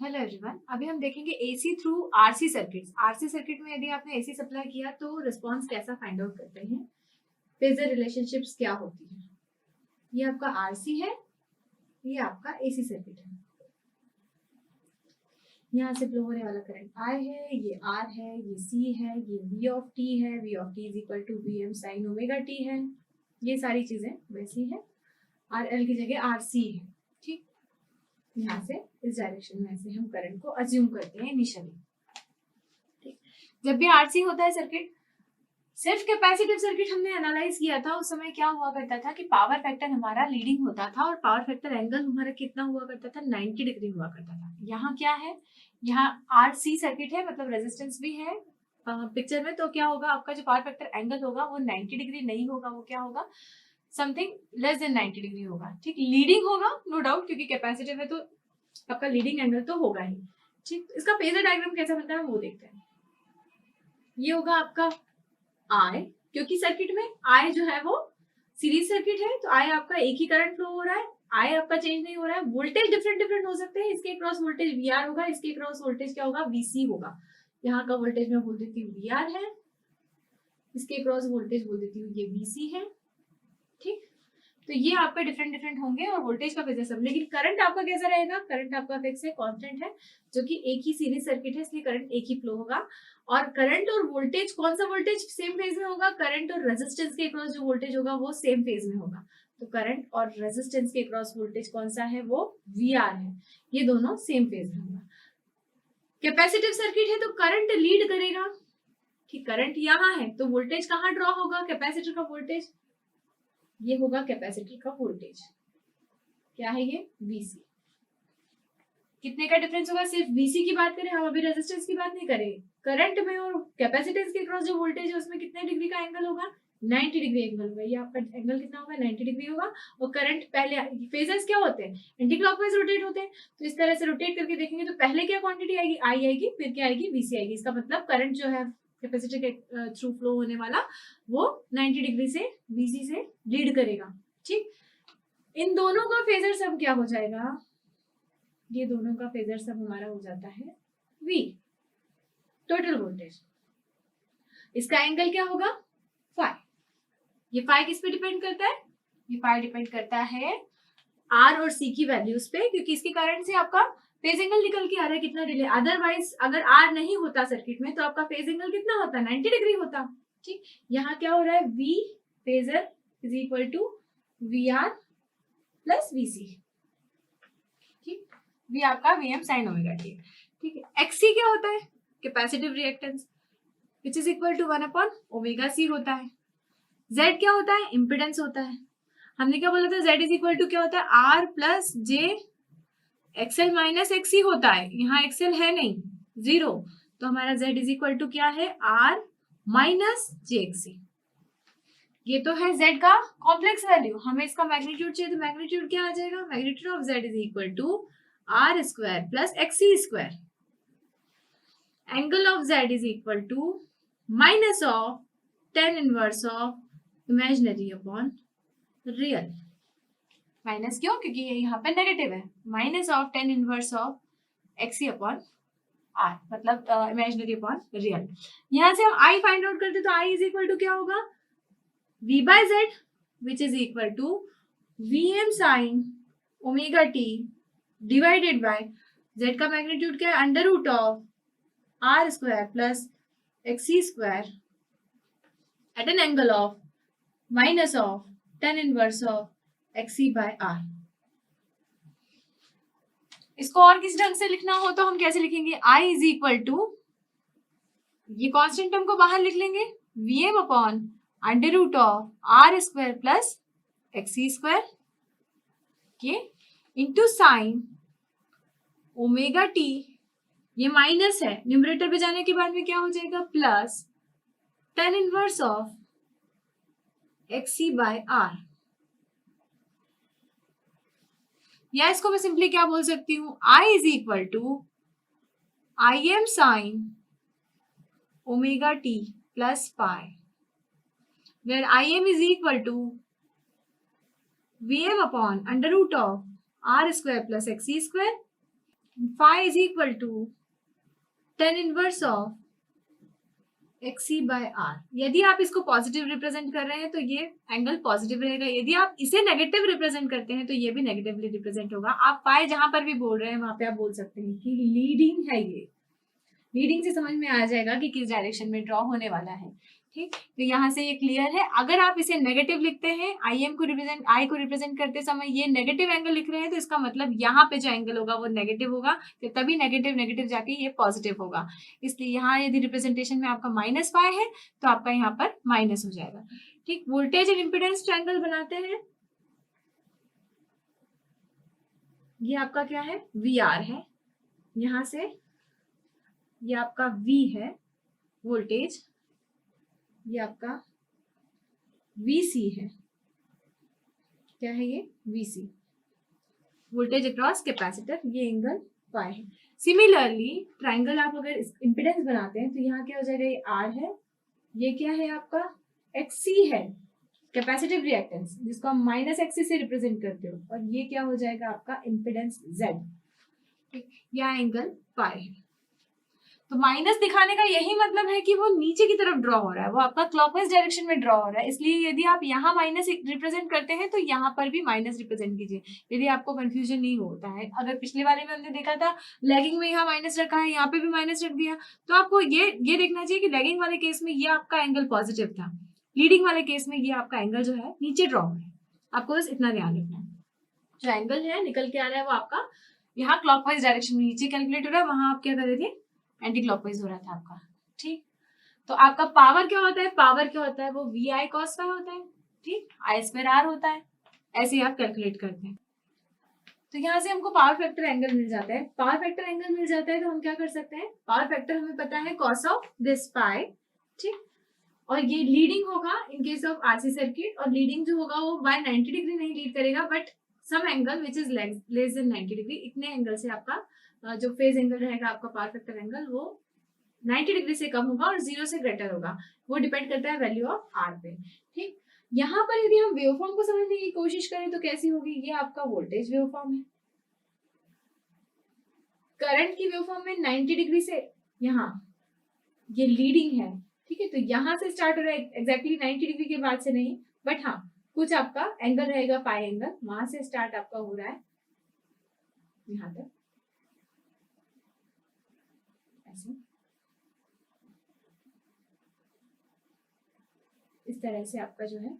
Hello everyone, अभी हम देखेंगे AC through RC circuit. RC circuit में यदि आपने एसी सप्लाई किया तो रिस्पांस कैसा फाइंड आउट करते हैं, फेजर रिलेशनशिप्स क्या होती है। ये आपका आरसी है, ये आपका एसी सर्किट है। यहाँ से फ्लो होने वाला करंट आई है, ये आर है, ये सी है, ये वी ऑफ टी है। V of T is equal to V M sine omega T है। ये सारी चीजें वैसी है। आर एल की जगह आर सी है। ठीक, यहाँ से इस डायरेक्शन में ऐसे हम करंट को अज्यूम करते हैं इनिशियली। ठीक, जब भी आरसी होता है सर्किट, सिर्फ कैपेसिटिव सर्किट हमने एनालाइज किया था, उस समय क्या हुआ करता था कि पावर फैक्टर हमारा लीडिंग होता था और पावर फैक्टर एंगल हमारा कितना हुआ करता था, 90 डिग्री हुआ करता था। यहाँ क्या है, यहाँ आरसी सर्किट है, मतलब रेजिस्टेंस भी है पिक्चर में, तो क्या होगा आपका जो पावर फैक्टर एंगल होगा वो 90 डिग्री नहीं होगा, वो क्या होगा, समथिंग लेस देन 90 डिग्री होगा। ठीक, लीडिंग होगा नो डाउट, क्योंकि कैपेसिटिव है तो आपका लीडिंग एंगल तो होगा ही। ठीक, इसका फेजर डायग्राम कैसा बनता है वो देखते हैं। ये होगा आपका आई, क्योंकि सर्किट में आई जो है वो सीरीज सर्किट है, तो आई आपका एक ही करंट फ्लो हो रहा है, आई आपका चेंज नहीं हो रहा है। वोल्टेज डिफरेंट डिफरेंट हो सकते हैं, इसके क्रॉस वोल्टेज वी आर होगा, इसके क्रॉस वोल्टेज क्या होगा, वीसी होगा। यहाँ का वोल्टेज मैं बोल देती हूँ वी आर है, इसके क्रॉस वोल्टेज बोल देती हूँ ये वीसी है। ठीक, तो ये आपका डिफरेंट डिफरेंट होंगे और वोल्टेज का फेजर सब। लेकिन करंट आपका कैसा रहेगा, करंट आपका फिक्स है, कांस्टेंट है, जो कि एक ही सीरीज सर्किट है, इसलिए करंट एक ही फ्लो होगा। और करंट और वोल्टेज, कौन सा वोल्टेज सेम फेज में होगा, करंट और रेजिस्टेंस के क्रॉस जो वोल्टेज होगा वो सेम फेज में होगा। तो करंट और रेजिस्टेंस के क्रॉस वोल्टेज कौन सा है, वो वी आर है, ये दोनों सेम फेज में होगा। कैपेसिटिव सर्किट है तो करंट लीड करेगा कि करंट यहाँ है तो वोल्टेज कहाँ ड्रॉ होगा, कैपेसिटर का वोल्टेज, ये होगा कैपेसिटर का वोल्टेज, क्या है ये, वीसी। कितने का डिफरेंस होगा, सिर्फ वीसी की बात करें, हम अभी रेजिस्टेंस की बात नहीं करें। करंट में और कैपेसिटेंस के क्रॉस जो वोल्टेज है उसमें कितने डिग्री का एंगल होगा, 90 डिग्री एंगल होगा। ये आपका एंगल कितना होगा, 90 डिग्री होगा। और करंट पहले, फेजर्स क्या होते हैं, एंटी क्लॉकवाइज रोटेट होते हैं, तो इस तरह से रोटेट करके देखेंगे तो पहले क्या क्वांटिटी आएगी, आई आएगी, फिर क्या आएगी, वीसी आएगी। इसका मतलब करंट जो है कैपेसिटर के थ्रू फ्लो होने वाला वो 90 डिग्री से वीसी से लीड करेगा। ठीक, इन दोनों का फेजर सम क्या हो जाएगा, ये दोनों का फेजर सम हमारा हो जाता है V, टोटल वोल्टेज। इसका एंगल क्या होगा, फाई। ये फाई किस पे डिपेंड करता है, ये फाई डिपेंड करता है R और C की वैल्यूज पे, क्योंकि इसके कारण से आपका फेज एंगल निकल के आ रहा है कितना डिले। अदरवाइज अगर R नहीं होता सर्किट में तो आपका फेज एंगल कितना होता, 90 डिग्री होता। ठीक, यहाँ क्या हो रहा है, V phasor is equal to VR plus VC। V आपका Vm साइन ओमेगा टी। ठीक है, XC क्या होता है, capacitive reactance, which is equal to 1 upon omega C होता है। Z क्या होता है, इम्पिडेंस होता है। हमने क्या बोला था, Z इज इक्वल टू क्या होता है, R प्लस जे एक्सएल माइनस एक्सी होता है। यहाँ एक्सएल है नहीं, जीरो, तो हमारा Z इज इक्वल टू क्या है, R माइनस जे एक्सी। ये तो है Z का कॉम्प्लेक्स वैल्यू। हमें इसका मैग्नीट्यूड चाहिए, तो मैग्नीट्यूड क्या आ जाएगा, magnitude of Z is equal to R square plus X C square. Angle of Z is equal to minus of tan inverse of imaginary upon real। Minus क्यों, क्योंकि ये यहाँ पे नेगेटिव है। Minus of tan inverse of X C upon R, मतलब imaginary upon real. यहाँ से हम I फाइंड आउट करते तो I इज इक्वल टू क्या होगा, V by Z which is equal to Vm sine omega T divided by Z का magnitude क्या है, under root of R square plus XC square at an angle of minus of tan inverse of XC by R। इसको और किस ढंग से लिखना हो तो हम कैसे लिखेंगे, I is equal to, ये कांस्टेंट टर्म को बाहर लिख लेंगे, Vm upon under root of R square plus XC square के इंटू साइन ओमेगा टी, ये माइनस है, न्यूमरेटर पे जाने के बाद में क्या हो जाएगा, plus tan inverse of XC by R। या इसको मैं सिंपली क्या बोल सकती हूँ, I is equal to Im sine omega T plus pi, where Im is equal to Vm upon under root of R square plus XC square phi is equal to tan inverse of XC by R। यदि आप इसको positive represent कर रहे हैं तो ये angle positive रहेगा, यदि आप इसे नेगेटिव रिप्रेजेंट करते हैं तो ये भी नेगेटिवली रिप्रेजेंट होगा। आप फाई जहां पर भी बोल रहे हैं वहां पे आप बोल सकते हैं कि लीडिंग है, ये रीडिंग से समझ में आ जाएगा कि किस डायरेक्शन में ड्रॉ होने वाला है। ठीक, तो यहाँ से ये क्लियर है। अगर आप इसे नेगेटिव लिखते हैं, आई को रिप्रेजेंट करते समय ये नेगेटिव एंगल लिख रहे हैं, तो इसका मतलब यहाँ पे जो एंगल होगा वो नेगेटिव होगा, तो तभी नेगेटिव नेगेटिव जाके ये पॉजिटिव होगा। इसलिए यहाँ यदि रिप्रेजेंटेशन में आपका -फाई है तो आपका यहाँ पर माइनस हो जाएगा। ठीक, वोल्टेज एंड इम्पीडेंस ट्रायंगल बनाते हैं। ये आपका क्या है, VR है, यहाँ से ये आपका V है वोल्टेज, ये आपका VC है। क्या है ये, VC वोल्टेज अक्रॉस कैपेसिटर, ये एंगल फाई है। सिमिलरली ट्रायंगल आप अगर इंपेडेंस बनाते हैं तो यहाँ क्या हो जाएगा, ये R है, ये क्या है आपका XC है कैपेसिटिव रिएक्टेंस, जिसको हम -XC से रिप्रेजेंट करते हो, और ये क्या हो जाएगा आपका इंपेडेंस Z। ठीक, यह एंगल फाई है। तो माइनस दिखाने का यही मतलब है कि वो नीचे की तरफ ड्रॉ हो रहा है, वो आपका क्लॉकवाइज डायरेक्शन में ड्रॉ हो रहा है। इसलिए यदि आप यहाँ माइनस रिप्रेजेंट करते हैं तो यहाँ पर भी माइनस रिप्रेजेंट कीजिए, यदि आपको कंफ्यूजन नहीं होता है। अगर पिछले वाले में हमने देखा था लैगिंग में यहाँ माइनस रखा है, यहाँ पे भी माइनस रख दिया, तो आपको ये देखना चाहिए कि लैगिंग वाले केस में ये आपका एंगल पॉजिटिव था, लीडिंग वाले केस में ये आपका एंगल जो है नीचे ड्रॉ है। आपको बस इतना ध्यान रखना है, जो एंगल है निकल के आ रहा है वो आपका यहाँ क्लॉकवाइज डायरेक्शन में नीचे कैलकुलेट हो रहा है, वहां आप क्या कर रहे थे, एंटी क्लॉकवाइज हो रहा था आपका। ठीक, तो आपका पावर क्या होता है, पावर क्या होता है, वो VI cos फाई होता है। ठीक, I²R होता है, ऐसे ही आप कैलकुलेट करते हैं। तो यहाँ से हमको पावर फैक्टर एंगल मिल जाता है। पावर फैक्टर एंगल मिल जाता है तो हम क्या कर सकते हैं, पावर फैक्टर हमें पता है cos ऑफ दिस पाई। ठीक, और ये लीडिंग होगा in case of RC circuit, और लीडिंग जो होगा वो बाय 90 डिग्री नहीं लीड करेगा, but some angle which is less than 90 degree. इतने एंगल से आपका जो फेज एंगल रहेगा आपका पावर फैक्टर एंगल, वो 90 डिग्री से कम होगा और 0 से ग्रेटर होगा। वो डिपेंड करता है वैल्यू ऑफ R पे। ठीक, यहाँ पर यदि हम वेवफॉर्म को समझने की कोशिश करें तो कैसी होगी, ये आपका वोल्टेज वेवफॉर्म है। करंट की वेवफॉर्म में 90 डिग्री से यहाँ ये लीडिंग है। ठीक है, तो यहाँ से स्टार्ट हो रहा है एग्जैक्टली 90 डिग्री के बाद से नहीं, बट हाँ कुछ आपका एंगल रहेगा पाई एंगल, वहां से स्टार्ट आपका हो रहा है यहाँ तक ऐसे, इस तरह से आपका जो है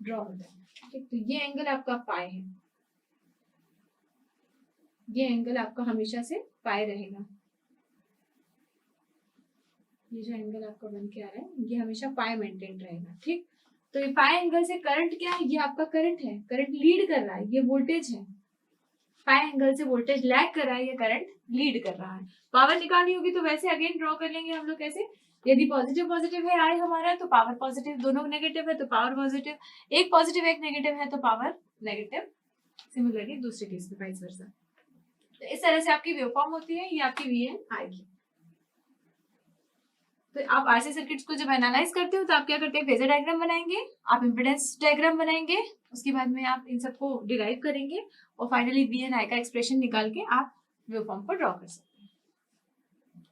ड्रॉ होता है। ठीक, तो ये एंगल आपका पाई है, ये एंगल आपका हमेशा से पाई रहेगा। ये जो एंगल आपका बन के आ रहा है ये हमेशा पाई मेंटेन रहेगा। ठीक, तो ये पाई एंगल से करंट क्या है, ये आपका करंट है, करंट लीड कर रहा है, ये वोल्टेज है। पाई एंगल से वोल्टेज लैग कर रहा है, ये करंट लीड कर रहा है। पावर निकालनी होगी तो वैसे अगेन ड्रॉ कर लेंगे हम लोग कैसे, यदि पॉजिटिव पॉजिटिव है आई हमारा तो पावर पॉजिटिव, दोनों नेगेटिव है तो पावर पॉजिटिव, एक पॉजिटिव एक नेगेटिव है तो पावर नेगेटिव, सिमिलरली दूसरे केस में वाइस वर्सा। तो इस तरह से आपकी वेवफॉर्म होती है, ये आपकी VN आएगी। तो आप RC सर्किट्स को जब एनालाइज करते हो तो आप क्या करते हैं, फेजर डायग्राम बनाएंगे, आप इम्पीडेंस डायग्राम बनाएंगे, उसके बाद में आप इन सबको डिराइव करेंगे और फाइनली VN I का एक्सप्रेशन निकाल के आप वेवफॉर्म को ड्रॉ कर सकते हैं।